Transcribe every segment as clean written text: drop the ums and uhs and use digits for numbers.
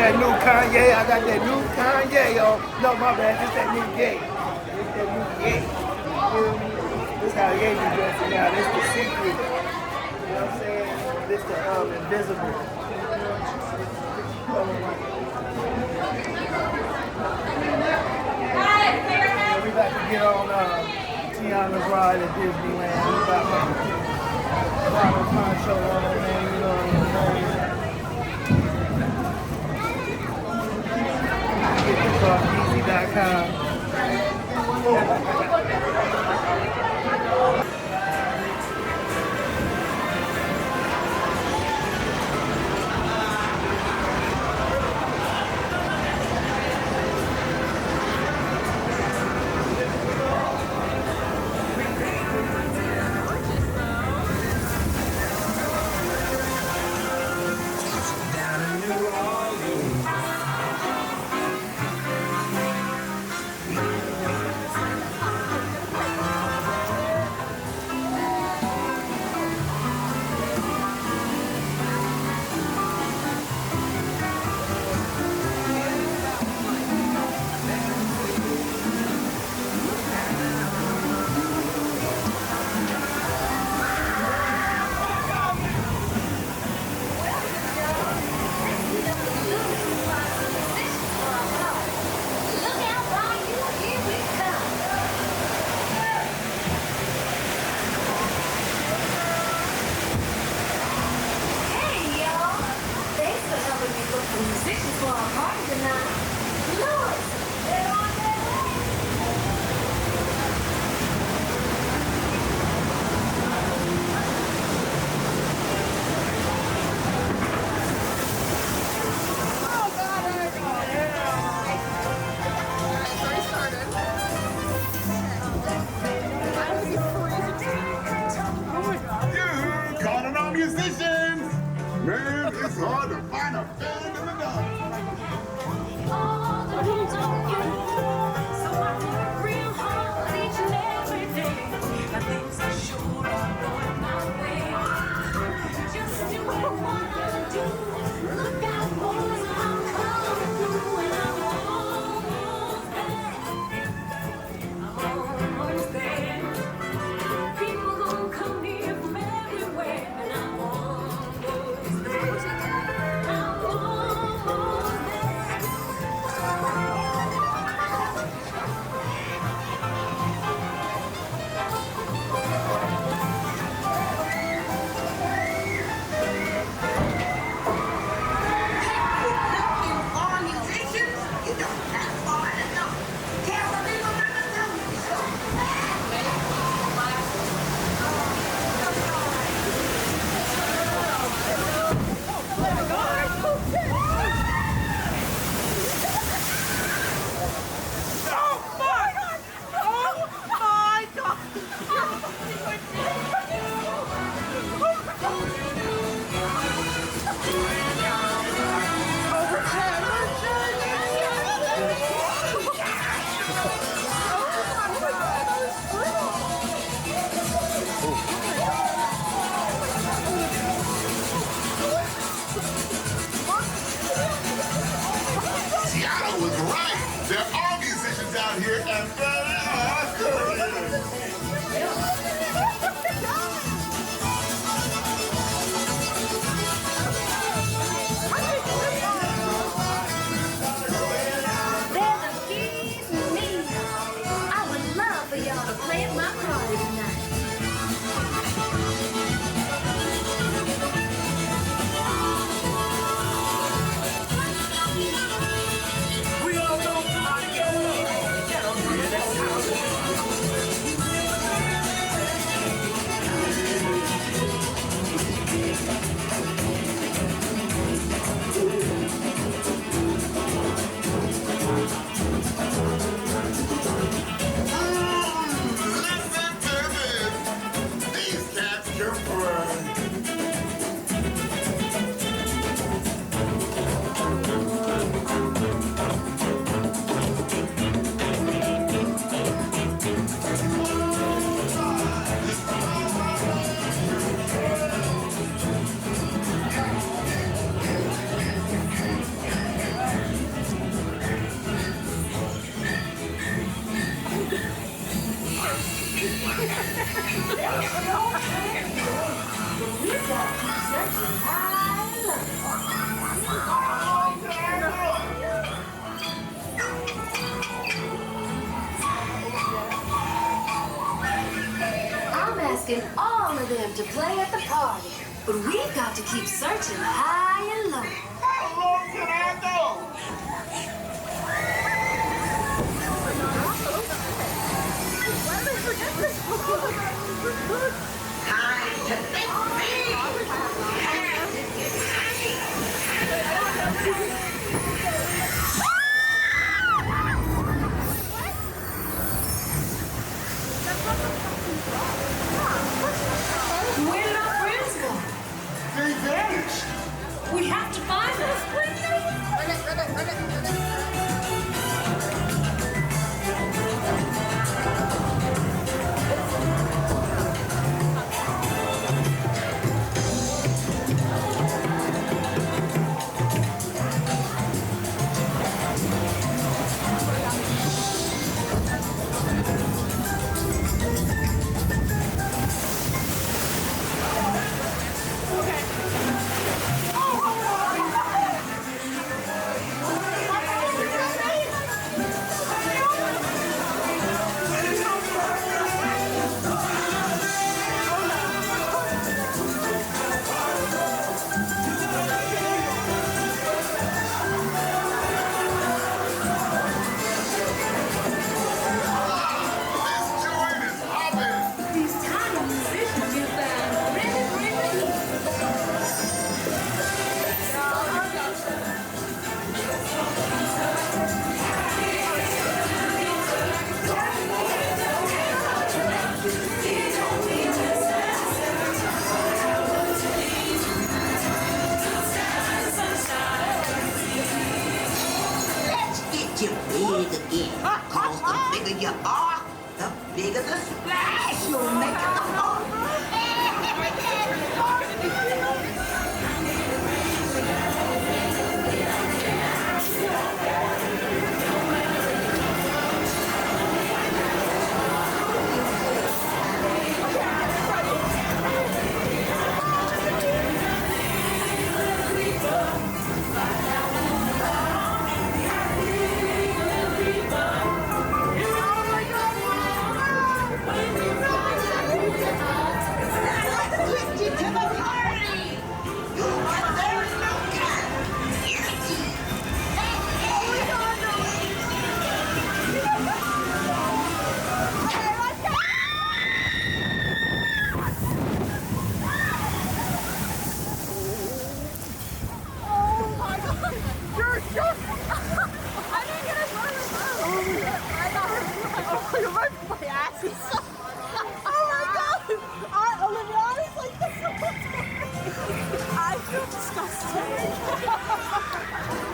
that new Kanye. I got that new Kanye, yo. No, my bad. It's that new Ye. It's that new Ye. You feel me? This how Ye be dressing now. This the secret. You know what I'm saying? This the invisible. We about to get on Tiana's ride at Disneyland. We about to poncho on it, man. You know what I'm saying? Get this off easy.com. Tiana was right. There are musicians out here, and they are good. There's a key to me. I would love for y'all to play at my party tonight. We all know how to get along. Get on to the next house. asking all of them to play at the party. But we've got to keep searching high and low. How long can I go? Time to think big. Where did our friends go? They vanished. We have to find them. This joint is hopping. These tiny musicians you found really bring the heat. Let's get you big again. Cause the bigger you are, the bigger the splash you'll make in the water. Let's get you to the party. You'll get there in no time.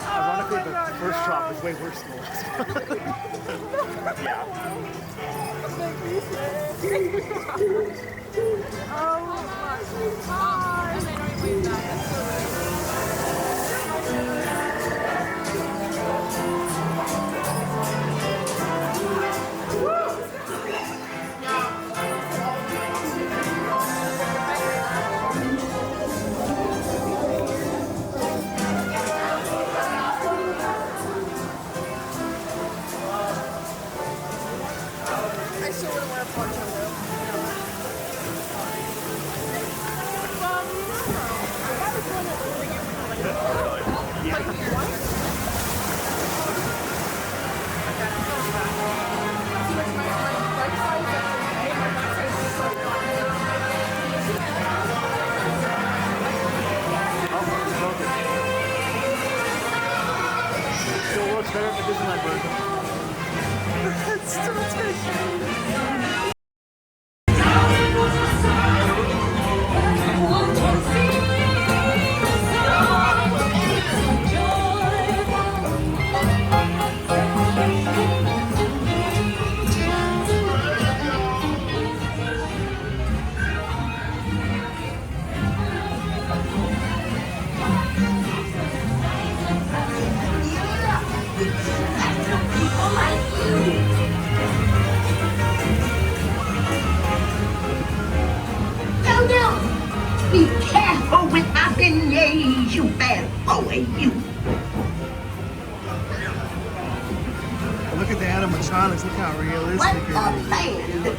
Ironically, the first drop is way worse than the last one. Yeah. Still looks better than the Disneyland version. No, no. Be careful with my beignets, you bad boy, you. Look at the animatronics. Look how realistic What it a is. band.